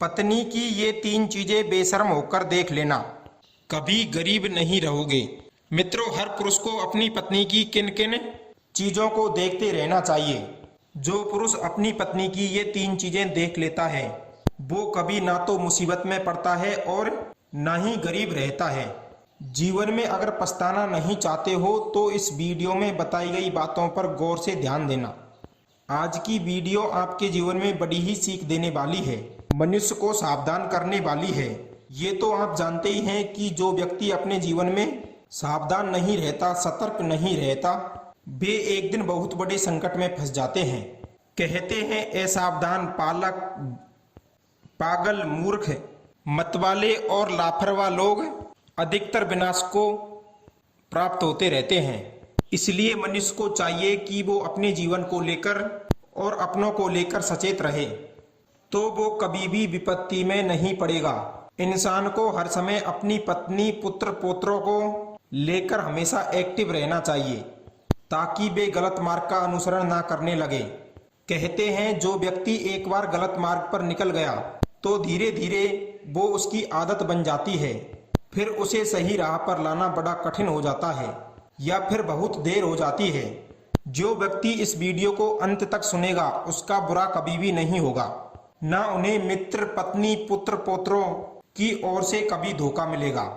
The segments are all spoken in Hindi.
पत्नी की ये 3 चीजें बेशर्म होकर देख लेना, कभी गरीब नहीं रहोगे। मित्रों, हर पुरुष को अपनी पत्नी की किन किन चीजों को देखते रहना चाहिए। जो पुरुष अपनी पत्नी की ये 3 चीजें देख लेता है वो कभी ना तो मुसीबत में पड़ता है और ना ही गरीब रहता है। जीवन में अगर पछताना नहीं चाहते हो तो इस वीडियो में बताई गई बातों पर गौर से ध्यान देना। आज की वीडियो आपके जीवन में बड़ी ही सीख देने वाली है, मनुष्य को सावधान करने वाली है। ये तो आप जानते ही हैं कि जो व्यक्ति अपने जीवन में सावधान नहीं रहता, सतर्क नहीं रहता, वे एक दिन बहुत बड़े संकट में फंस जाते हैं। कहते हैं असावधान पालक, पागल, मूर्ख, मतवाले और लापरवाह लोग अधिकतर विनाश को प्राप्त होते रहते हैं। इसलिए मनुष्य को चाहिए कि वो अपने जीवन को लेकर और अपनों को लेकर सचेत रहे, तो वो कभी भी विपत्ति में नहीं पड़ेगा। इंसान को हर समय अपनी पत्नी, पुत्र, पोत्रों को लेकर हमेशा एक्टिव रहना चाहिए ताकि वे गलत मार्ग का अनुसरण ना करने लगे। कहते हैं जो व्यक्ति एक बार गलत मार्ग पर निकल गया तो धीरे धीरे वो उसकी आदत बन जाती है, फिर उसे सही राह पर लाना बड़ा कठिन हो जाता है या फिर बहुत देर हो जाती है। जो व्यक्ति इस वीडियो को अंत तक सुनेगा उसका बुरा कभी भी नहीं होगा, ना उन्हें मित्र, पत्नी, पुत्र, पोत्रों की ओर से कभी धोखा मिलेगा।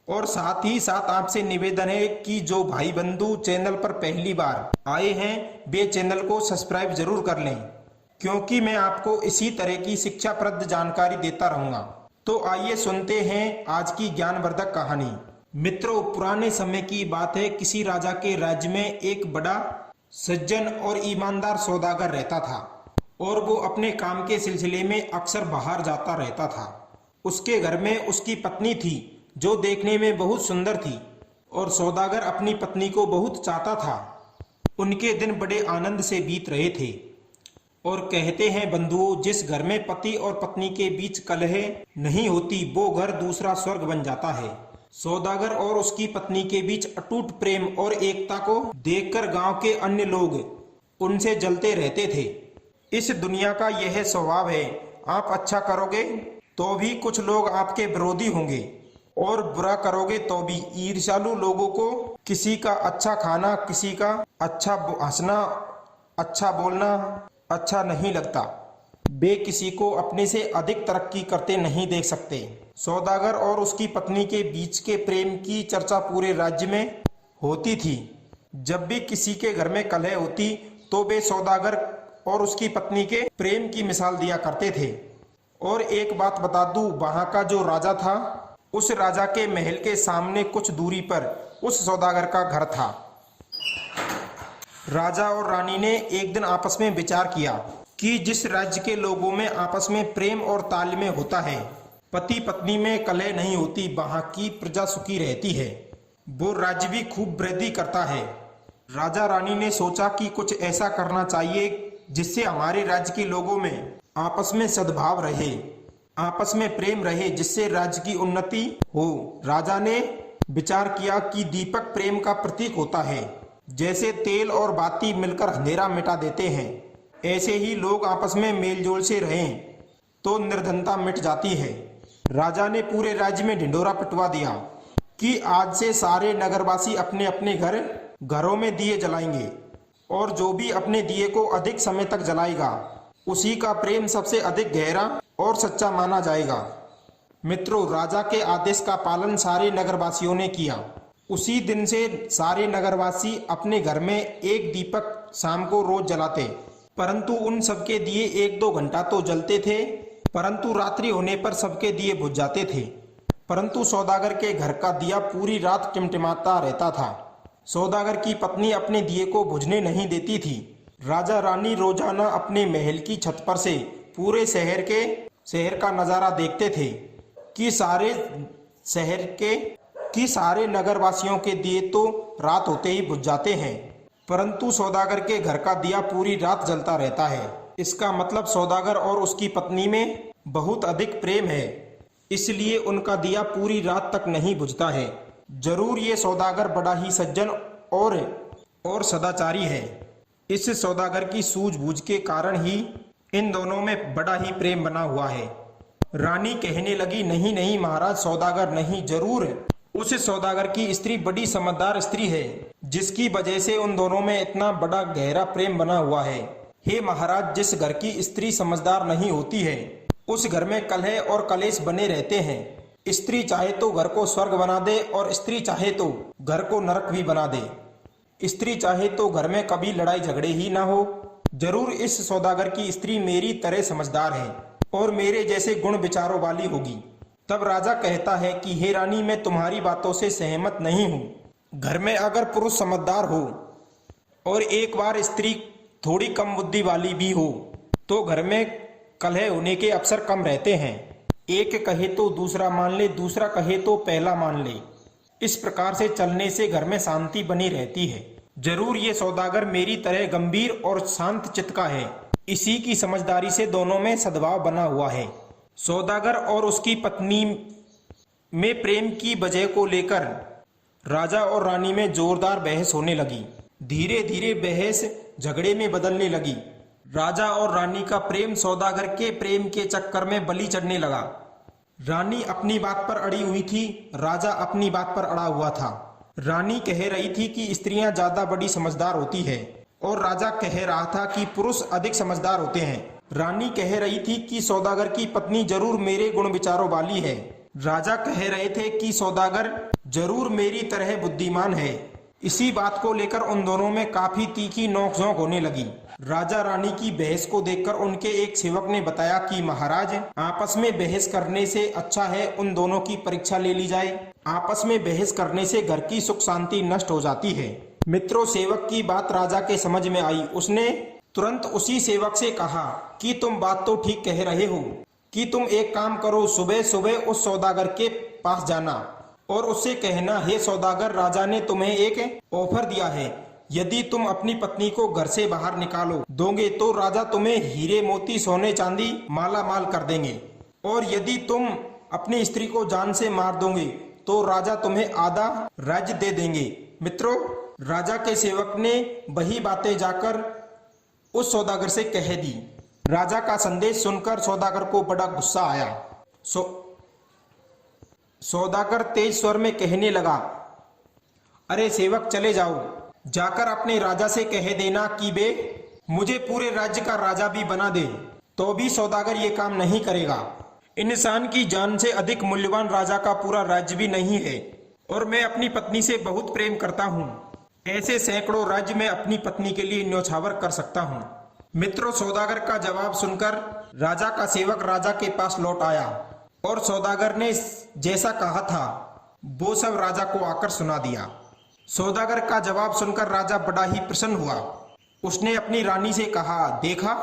और साथ ही साथ आपसे निवेदन है कि जो भाई बंधु चैनल पर पहली बार आए हैं वे चैनल को सब्सक्राइब जरूर कर लें, क्योंकि मैं आपको इसी तरह की शिक्षाप्रद जानकारी देता रहूंगा। तो आइए सुनते हैं आज की ज्ञानवर्धक कहानी। मित्रों, पुराने समय की बात है। किसी राजा के राज्य में एक बड़ा सज्जन और ईमानदार सौदागर रहता था और वो अपने काम के सिलसिले में अक्सर बाहर जाता रहता था। उसके घर में उसकी पत्नी थी जो देखने में बहुत सुंदर थी और सौदागर अपनी पत्नी को बहुत चाहता था। उनके दिन बड़े आनंद से बीत रहे थे। और कहते हैं बंधुओं, जिस घर में पति और पत्नी के बीच कलह नहीं होती वो घर दूसरा स्वर्ग बन जाता है। सौदागर और उसकी पत्नी के बीच अटूट प्रेम और एकता को देखकर गांव के अन्य लोग उनसे जलते रहते थे। इस दुनिया का यह स्वभाव है, आप अच्छा करोगे तो भी कुछ लोग आपके विरोधी होंगे और बुरा करोगे तो भी। ईर्ष्यालु लोगों को किसी का अच्छा खाना, किसी का अच्छा हंसना, अच्छा बोलना अच्छा नहीं लगता। वे किसी को अपने से अधिक तरक्की करते नहीं देख सकते। सौदागर और उसकी पत्नी के बीच के प्रेम की चर्चा पूरे राज्य में होती थी। जब भी किसी के घर में कलह होती तो वे सौदागर और उसकी पत्नी के प्रेम की मिसाल दिया करते थे। और एक बात बता दूं, वहां का जो राजा था, उस राजा के महल के सामने कुछ दूरी पर उस सौदागर का घर था। राजा और रानी ने एक दिन आपस में विचार किया कि जिस राज्य के लोगों में आपस में प्रेम और तालमेल होता है, पति पत्नी में कलह नहीं होती, वहां की प्रजा सुखी रहती है, वो राज्य भी खूब वृद्धि करता है। राजा रानी ने सोचा कि कुछ ऐसा करना चाहिए जिससे हमारे राज्य के लोगों में आपस में सद्भाव रहे, आपस में प्रेम रहे, जिससे राज्य की उन्नति हो। राजा ने विचार किया कि दीपक प्रेम का प्रतीक होता है। जैसे तेल और बाती मिलकर अंधेरा मिटा देते हैं, ऐसे ही लोग आपस में मेलजोल से रहें तो निर्धनता मिट जाती है। राजा ने पूरे राज्य में ढिंढोरा पिटवा दिया कि आज से सारे नगरवासी अपने अपने घरों में दिए जलाएंगे और जो भी अपने दिए को अधिक समय तक जलाएगा उसी का प्रेम सबसे अधिक गहरा और सच्चा माना जाएगा। मित्रों, राजा के आदेश का पालन सारे नगरवासियों ने किया। उसी दिन से सारे नगरवासी अपने घर में एक दीपक शाम को रोज जलाते, परंतु उन सबके दिए 1-2 घंटा तो जलते थे, परंतु रात्रि होने पर सबके दिए बुझ जाते थे। परंतु सौदागर के घर का दिया पूरी रात टिमटिमाता रहता था। सौदागर की पत्नी अपने दिए को बुझने नहीं देती थी। राजा रानी रोजाना अपने महल की छत पर से पूरे शहर का नजारा देखते थे कि सारे नगरवासियों के दिए तो रात होते ही बुझ जाते हैं, परंतु सौदागर के घर का दिया पूरी रात जलता रहता है। इसका मतलब सौदागर और उसकी पत्नी में बहुत अधिक प्रेम है, इसलिए उनका दिया पूरी रात तक नहीं बुझता है। जरूर ये सौदागर बड़ा ही सज्जन और सदाचारी है। इस सौदागर की सूझबूझ के कारण ही इन दोनों में बड़ा ही प्रेम बना हुआ है। रानी कहने लगी, नहीं नहीं महाराज सौदागर, नहीं, जरूर उस सौदागर की स्त्री बड़ी समझदार स्त्री है, जिसकी वजह से उन दोनों में इतना बड़ा गहरा प्रेम बना हुआ है। हे महाराज, जिस घर की स्त्री समझदार नहीं होती है उस घर में कलह और कलेश बने रहते हैं। स्त्री चाहे तो घर को स्वर्ग बना दे और स्त्री चाहे तो घर को नरक भी बना दे। स्त्री चाहे तो घर में कभी लड़ाई झगड़े ही ना हो। जरूर इस सौदागर की स्त्री मेरी तरह समझदार है और मेरे जैसे गुण विचारों वाली होगी। तब राजा कहता है कि हे रानी, मैं तुम्हारी बातों से सहमत नहीं हूँ। घर में अगर पुरुष समझदार हो और एक बार स्त्री थोड़ी कम बुद्धि वाली भी हो तो घर में कलह होने के अवसर कम रहते हैं। एक कहे तो दूसरा मान ले, दूसरा कहे तो पहला मान ले। इस प्रकार से चलने से घर में शांति बनी रहती है। जरूर ये सौदागर मेरी तरह गंभीर और शांत चित्त का है। इसी की समझदारी से दोनों में सद्भाव बना हुआ है। सौदागर और उसकी पत्नी में प्रेम की वजह को लेकर राजा और रानी में जोरदार बहस होने लगी। धीरे धीरे बहस झगड़े में बदलने लगी। राजा और रानी का प्रेम सौदागर के प्रेम के चक्कर में बलि चढ़ने लगा। रानी अपनी बात पर अड़ी हुई थी, राजा अपनी बात पर अड़ा हुआ था। रानी कह रही थी कि स्त्रियां ज्यादा बड़ी समझदार होती है और राजा कह रहा था कि पुरुष अधिक समझदार होते हैं। रानी कह रही थी कि सौदागर की पत्नी जरूर मेरे गुण विचारों वाली है। राजा कह रहे थे कि सौदागर जरूर मेरी तरह बुद्धिमान है। इसी बात को लेकर उन दोनों में काफी तीखी नोकझोंक होने लगी। राजा रानी की बहस को देखकर उनके एक सेवक ने बताया कि महाराज, आपस में बहस करने से अच्छा है उन दोनों की परीक्षा ले ली जाए। आपस में बहस करने से घर की सुख शांति नष्ट हो जाती है। मित्रों, सेवक की बात राजा के समझ में आई। उसने तुरंत उसी सेवक से कहा कि तुम बात तो ठीक कह रहे हो कि तुम एक काम करो, सुबह सुबह उस सौदागर के पास जाना और उससे कहना, हे सौदागर, राजा ने तुम्हें एक ऑफर दिया है। यदि तुम अपनी पत्नी को घर से बाहर निकालो दोगे तो राजा तुम्हें हीरे मोती सोने चांदी माला माल कर देंगे, और यदि तुम अपनी स्त्री को जान से मार दोगे तो राजा तुम्हें आधा राज्य दे देंगे। मित्रों, राजा के सेवक ने वही बातें जाकर उस सौदागर से कह दी। राजा का संदेश सुनकर सौदागर को बड़ा गुस्सा आया। सौदागर तेज स्वर में कहने लगा, अरे सेवक, चले जाओ, जाकर अपने राजा से कह देना कि वे मुझे पूरे राज्य का राजा भी बना दे, तो भी सौदागर ये काम नहीं करेगा। इंसान की जान से अधिक मूल्यवान राजा का पूरा राज्य भी नहीं है और मैं अपनी पत्नी से बहुत प्रेम करता हूँ। ऐसे सैकड़ों राज्य मैं अपनी पत्नी के लिए न्यौछावर कर सकता हूँ। मित्रों, सौदागर का जवाब सुनकर राजा का सेवक राजा के पास लौट आया और सौदागर ने जैसा कहा था वो सब राजा को आकर सुना दिया। सौदागर का जवाब सुनकर राजा बड़ा ही प्रसन्न हुआ। उसने अपनी रानी से कहा, देखा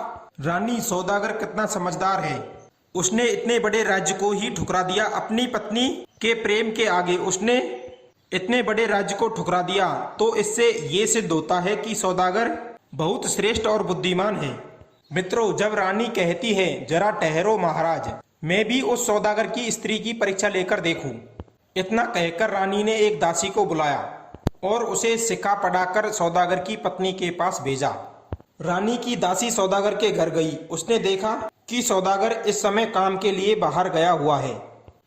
रानी, सौदागर कितना समझदार है। उसने इतने बड़े राज्य को ही ठुकरा दिया अपनी पत्नी के प्रेम के आगे। उसने इतने बड़े राज्य को ठुकरा दिया तो इससे ये सिद्ध होता है कि सौदागर बहुत श्रेष्ठ और बुद्धिमान है। मित्रों, जब रानी कहती है, जरा ठहरो महाराज, मैं भी उस सौदागर की स्त्री की परीक्षा लेकर देखूं। इतना कहकर रानी ने एक दासी को बुलाया और उसे सिक्का पढ़ाकर सौदागर की पत्नी के पास भेजा। रानी की दासी सौदागर के घर गई। उसने देखा कि सौदागर इस समय काम के लिए बाहर गया हुआ है,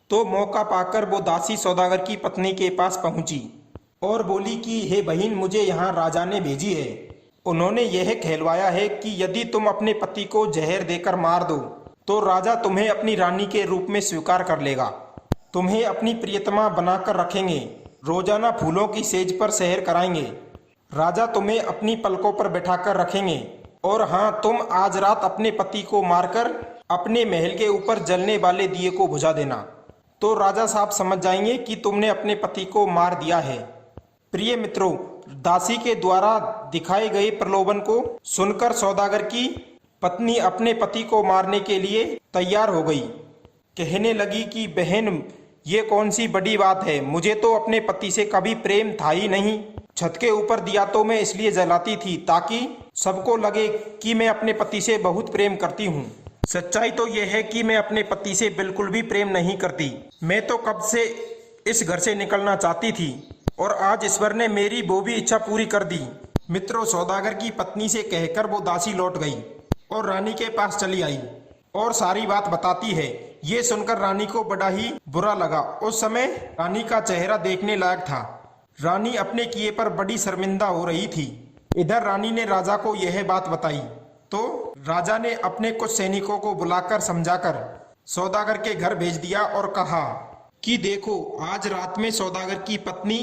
तो मौका पाकर वो दासी सौदागर की पत्नी के पास पहुंची और बोली कि हे बहन, मुझे यहाँ राजा ने भेजी है। उन्होंने यह कहलवाया है कि यदि तुम अपने पति को जहर देकर मार दो तो राजा तुम्हें अपनी रानी के रूप में स्वीकार कर लेगा, तुम्हें अपनी प्रियतमा बनाकर रखेंगे, रोजाना फूलों की सेज पर सैर कराएंगे, राजा तुम्हें अपनी पलकों पर बैठाकर रखेंगे, और हाँ, तुम आज रात अपने पति को मारकर अपने महल के ऊपर जलने वाले दिए को बुझा देना, तो राजा साहब समझ जाएंगे कि तुमने अपने पति को मार दिया है। प्रिय मित्रों, दासी के द्वारा दिखाए गए प्रलोभन को सुनकर सौदागर की पत्नी अपने पति को मारने के लिए तैयार हो गई। कहने लगी कि बहन, ये कौन सी बड़ी बात है, मुझे तो अपने पति से कभी प्रेम था ही नहीं। छत के ऊपर दिया तो मैं इसलिए जलाती थी ताकि सबको लगे कि मैं अपने पति से बहुत प्रेम करती हूँ। सच्चाई तो यह है कि मैं अपने पति से बिल्कुल भी प्रेम नहीं करती। मैं तो कब से इस घर से निकलना चाहती थी और आज ईश्वर ने मेरी वो भी इच्छा पूरी कर दी। मित्रों, सौदागर की पत्नी से कहकर वो दासी लौट गई और रानी के पास चली आई। और सारी बात बताती है। ये सुनकर रानी को बड़ा ही बुरा लगा। उस समय रानी का चेहरा देखने लायक था। रानी अपने किए पर बड़ी शर्मिंदा हो रही थी। इधर रानी ने राजा को यह बात बताई तो राजा ने अपने कुछ सैनिकों को बुलाकर समझाकर सौदागर के घर भेज दिया और कहा कि देखो, आज रात में सौदागर की पत्नी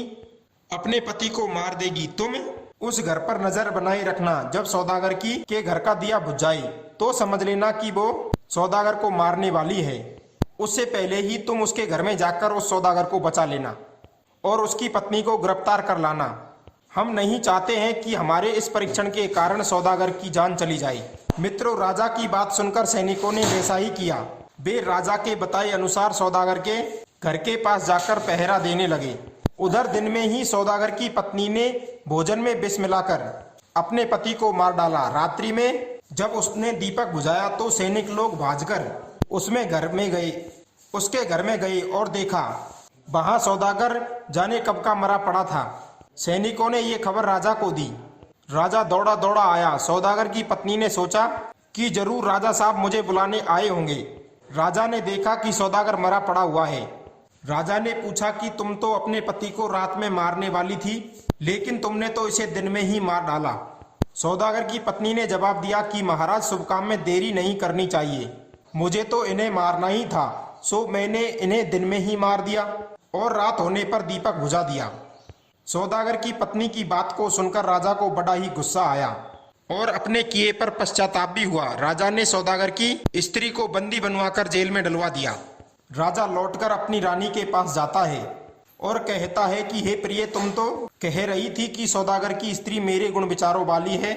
अपने पति को मार देगी। तुम उस घर पर नजर बनाए रखना। जब सौदागर के घर का दिया बुझ जाए तो समझ लेना कि वो सौदागर को मारने वाली है। उससे पहले ही तुम उसके घर में जाकर उस सौदागर को बचा लेना और उसकी पत्नी को गिरफ्तार कर लाना। हम नहीं चाहते हैं कि हमारे इस परीक्षण के कारण सौदागर की जान चली जाए। मित्रों, राजा की बात सुनकर सैनिकों ने वैसा ही किया। वे राजा के बताए अनुसार सौदागर के घर के पास जाकर पहरा देने लगे। उधर दिन में ही सौदागर की पत्नी ने भोजन में विष मिलाकर अपने पति को मार डाला। रात्रि में जब उसने दीपक बुझाया तो सैनिक लोग भागकर उसके घर में गए और देखा वहां सौदागर जाने कब का मरा पड़ा था। सैनिकों ने ये खबर राजा को दी। राजा दौड़ा दौड़ा आया। सौदागर की पत्नी ने सोचा कि जरूर राजा साहब मुझे बुलाने आए होंगे। राजा ने देखा कि सौदागर मरा पड़ा हुआ है। राजा ने पूछा कि तुम तो अपने पति को रात में मारने वाली थी, लेकिन तुमने तो इसे दिन में ही मार डाला। सौदागर की पत्नी ने जवाब दिया कि महाराज, शुभ काम में देरी नहीं करनी चाहिए। मुझे तो इन्हें मारना ही था, सो मैंने इन्हें दिन में ही मार दिया और रात होने पर दीपक बुझा दिया। सौदागर की पत्नी की बात को सुनकर राजा को बड़ा ही गुस्सा आया और अपने किए पर पश्चाताप भी हुआ। राजा ने सौदागर की स्त्री को बंदी बनवाकर जेल में डलवा दिया। राजा लौटकर अपनी रानी के पास जाता है और कहता है कि हे प्रिय, तुम तो कह रही थी कि सौदागर की स्त्री मेरे गुण विचारों वाली है,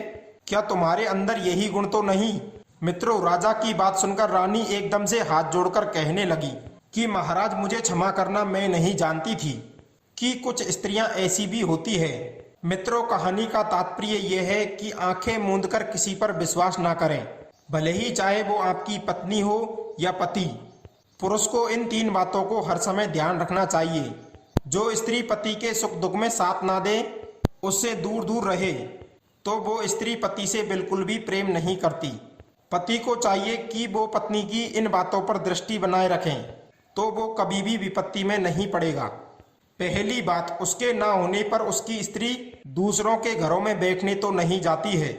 क्या तुम्हारे अंदर यही गुण तो नहीं? मित्रों, राजा की बात सुनकर रानी एकदम से हाथ जोड़कर कहने लगी कि महाराज, मुझे क्षमा करना, मैं नहीं जानती थी कि कुछ स्त्रियां ऐसी भी होती है। मित्रों, कहानी का तात्पर्य यह है कि आंखें मूंदकर किसी पर विश्वास ना करें, भले ही चाहे वो आपकी पत्नी हो या पति। पुरुष को इन 3 बातों को हर समय ध्यान रखना चाहिए। जो स्त्री पति के सुख दुख में साथ ना दे, उससे दूर दूर रहे, तो वो स्त्री पति से बिल्कुल भी प्रेम नहीं करती। पति को चाहिए कि वो पत्नी की इन बातों पर दृष्टि बनाए रखें, तो वो कभी भी विपत्ति में नहीं पड़ेगा। पहली बात, उसके ना होने पर उसकी स्त्री दूसरों के घरों में बैठने तो नहीं जाती है।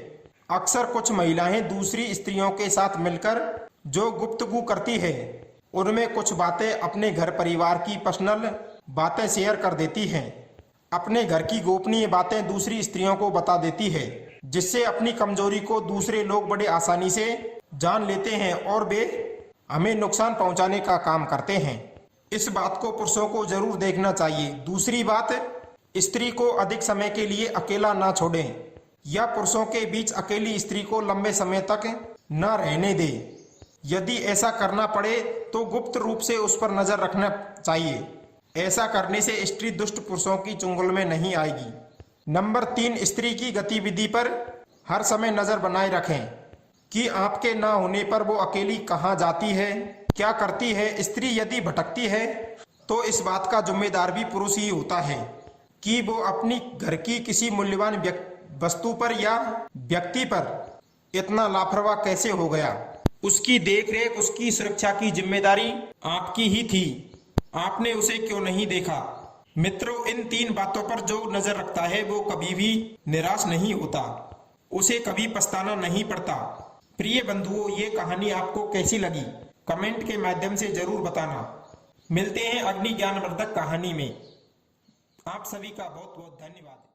अक्सर कुछ महिलाएं दूसरी स्त्रियों के साथ मिलकर जो गुफ्तगू करती है, उनमें कुछ बातें अपने घर परिवार की पर्सनल बातें शेयर कर देती हैं। अपने घर की गोपनीय बातें दूसरी स्त्रियों को बता देती है, जिससे अपनी कमजोरी को दूसरे लोग बड़े आसानी से जान लेते हैं और वे हमें नुकसान पहुंचाने का काम करते हैं। इस बात को पुरुषों को जरूर देखना चाहिए। दूसरी बात, स्त्री को अधिक समय के लिए अकेला ना छोड़ें या पुरुषों के बीच अकेली स्त्री को लंबे समय तक न रहने दें। यदि ऐसा करना पड़े तो गुप्त रूप से उस पर नजर रखना चाहिए। ऐसा करने से स्त्री दुष्ट पुरुषों की चुंगल में नहीं आएगी। नंबर 3, स्त्री की गतिविधि पर हर समय नजर बनाए रखें कि आपके ना होने पर वो अकेली कहाँ जाती है, क्या करती है। स्त्री यदि भटकती है तो इस बात का जिम्मेदार भी पुरुष ही होता है कि वो अपनी घर की किसी मूल्यवान वस्तु पर या व्यक्ति पर इतना लापरवाह कैसे हो गया। उसकी देखरेख, उसकी सुरक्षा की जिम्मेदारी आपकी ही थी, आपने उसे क्यों नहीं देखा। मित्रों, इन 3 बातों पर जो नजर रखता है वो कभी भी निराश नहीं होता, उसे कभी पछताना नहीं पड़ता। प्रिय बंधुओं, ये कहानी आपको कैसी लगी कमेंट के माध्यम से जरूर बताना। मिलते हैं अग्नि ज्ञानवर्धक कहानी में। आप सभी का बहुत बहुत धन्यवाद।